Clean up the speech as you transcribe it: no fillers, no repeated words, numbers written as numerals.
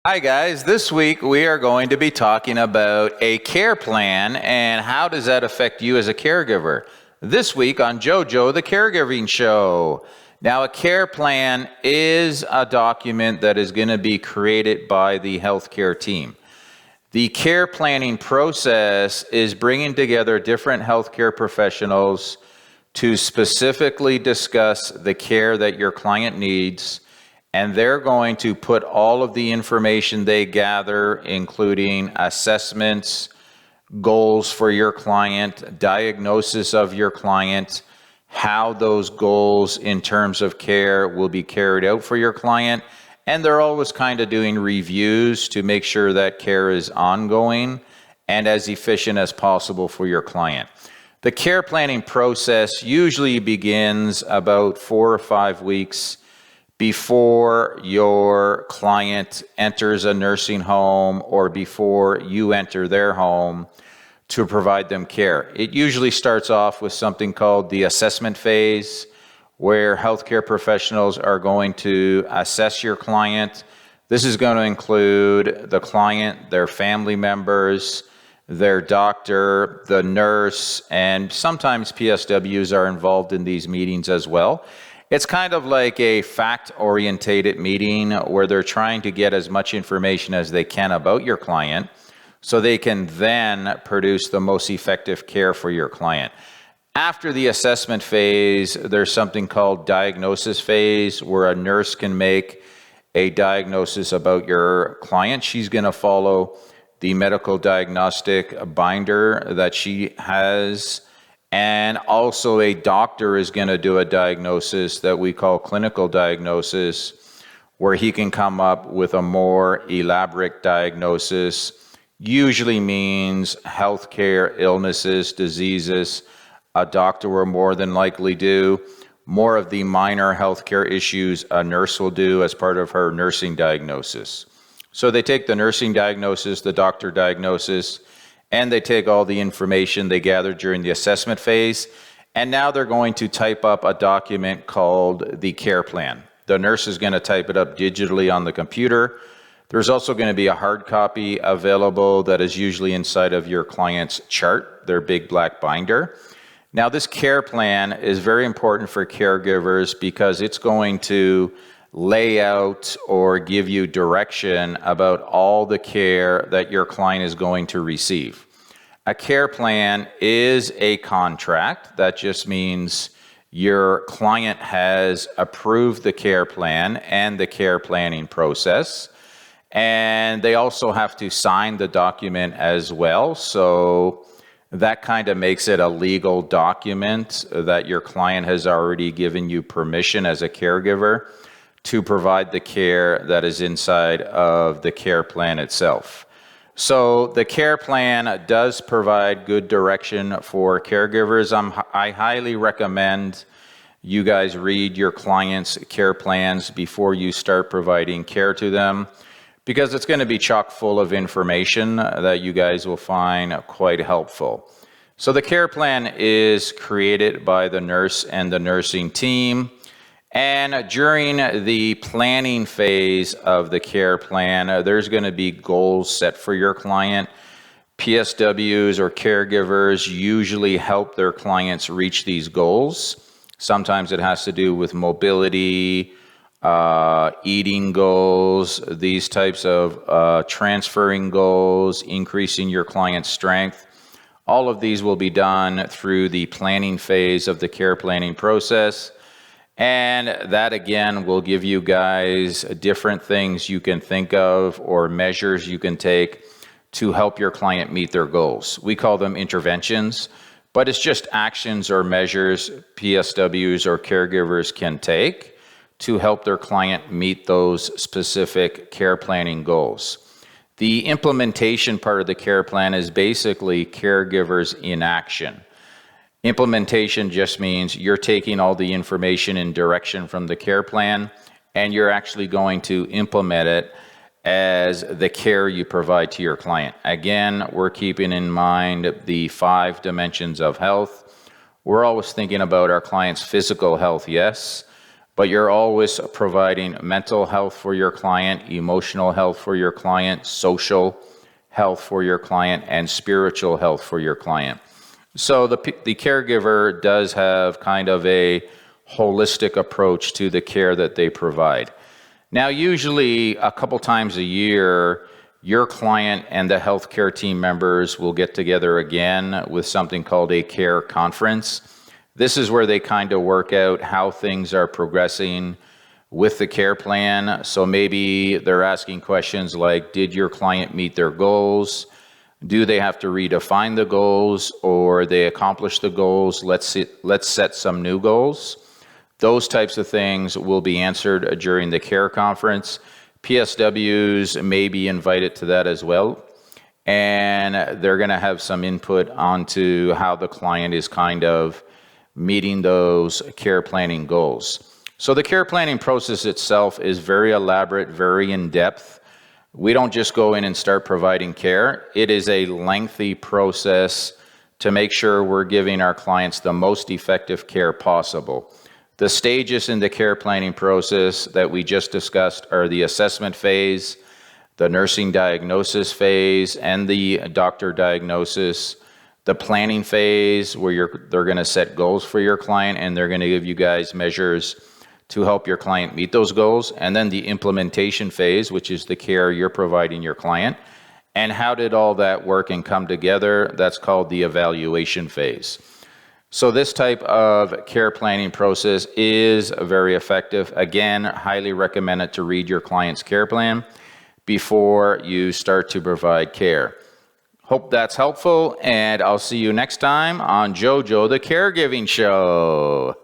Hi guys, this week we are going to be talking about a care plan and how does that affect you as a caregiver. This week on JoJo the Caregiving Show. Now a care plan is a document that is going to be created by the healthcare team. The care planning process is bringing together different healthcare professionals to specifically discuss the care that your client needs, and they're going to put all of the information they gather, including assessments, goals for your client, diagnosis of your client, how those goals in terms of care will be carried out for your client. And they're always kind of doing reviews to make sure that care is ongoing and as efficient as possible for your client. The care planning process usually begins about 4 or 5 weeks before your client enters a nursing home or before you enter their home to provide them care. It usually starts off with something called the assessment phase, where healthcare professionals are going to assess your client. This is going to include the client, their family members, their doctor, the nurse, and sometimes PSWs are involved in these meetings as well. It's kind of like a fact-orientated meeting where they're trying to get as much information as they can about your client so they can then produce the most effective care for your client. After the assessment phase, there's something called diagnosis phase, where a nurse can make a diagnosis about your client. She's going to follow the medical diagnostic binder that she has, and also a doctor is going to do a diagnosis that we call clinical diagnosis, where he can come up with a more elaborate diagnosis. Usually means healthcare, illnesses, diseases. A doctor will more than likely do. More of the minor healthcare issues a nurse will do as part of her nursing diagnosis. So they take the nursing diagnosis, the doctor diagnosis, and they take all the information they gathered during the assessment phase, and now they're going to type up a document called the care plan. The nurse is going to type it up digitally on the computer. There's also going to be a hard copy available that is usually inside of your client's chart, their big black binder. Now, this care plan is very important for caregivers because it's going to lay out or give you direction about all the care that your client is going to receive. A care plan is a contract. That just means your client has approved the care plan and the care planning process. And they also have to sign the document as well. So that kind of makes it a legal document that your client has already given you permission as a caregiver to provide the care that is inside of the care plan itself. So the care plan does provide good direction for caregivers. I highly recommend you guys read your clients' care plans before you start providing care to them, because it's going to be chock full of information that you guys will find quite helpful. So the care plan is created by the nurse and the nursing team. And during the planning phase of the care plan, there's going to be goals set for your client. PSWs or caregivers usually help their clients reach these goals. Sometimes it has to do with mobility, eating goals, these types of transferring goals, increasing your client's strength. All of these will be done through the planning phase of the care planning process. And that again will give you guys different things you can think of or measures you can take to help your client meet their goals. We call them interventions, but it's just actions or measures PSWs or caregivers can take to help their client meet those specific care planning goals. The implementation part of the care plan is basically caregivers in action. Implementation just means you're taking all the information and direction from the care plan and you're actually going to implement it as the care you provide to your client. Again, we're keeping in mind the 5 dimensions of health. We're always thinking about our client's physical health, yes, but you're always providing mental health for your client, emotional health for your client, social health for your client, and spiritual health for your client. So the caregiver does have kind of a holistic approach to the care that they provide. Now, usually a couple times a year, your client and the healthcare team members will get together again with something called a care conference. This is where they kind of work out how things are progressing with the care plan. So maybe they're asking questions like, did your client meet their goals? Do they have to redefine the goals, or they accomplish the goals? Let's set some new goals. Those types of things will be answered during the care conference. PSWs may be invited to that as well. And they're going to have some input onto how the client is kind of meeting those care planning goals. So the care planning process itself is very elaborate, very in-depth. We don't just go in and start providing care. It is a lengthy process to make sure we're giving our clients the most effective care possible. The stages in the care planning process that we just discussed are the assessment phase, the nursing diagnosis phase, and the doctor diagnosis, the planning phase where they're going to set goals for your client and they're going to give you guys measures to help your client meet those goals, and then the implementation phase, which is the care you're providing your client. And how did all that work and come together? That's called the evaluation phase. So this type of care planning process is very effective. Again, highly recommended to read your client's care plan before you start to provide care. Hope that's helpful, and I'll see you next time on JoJo the Caregiving Show.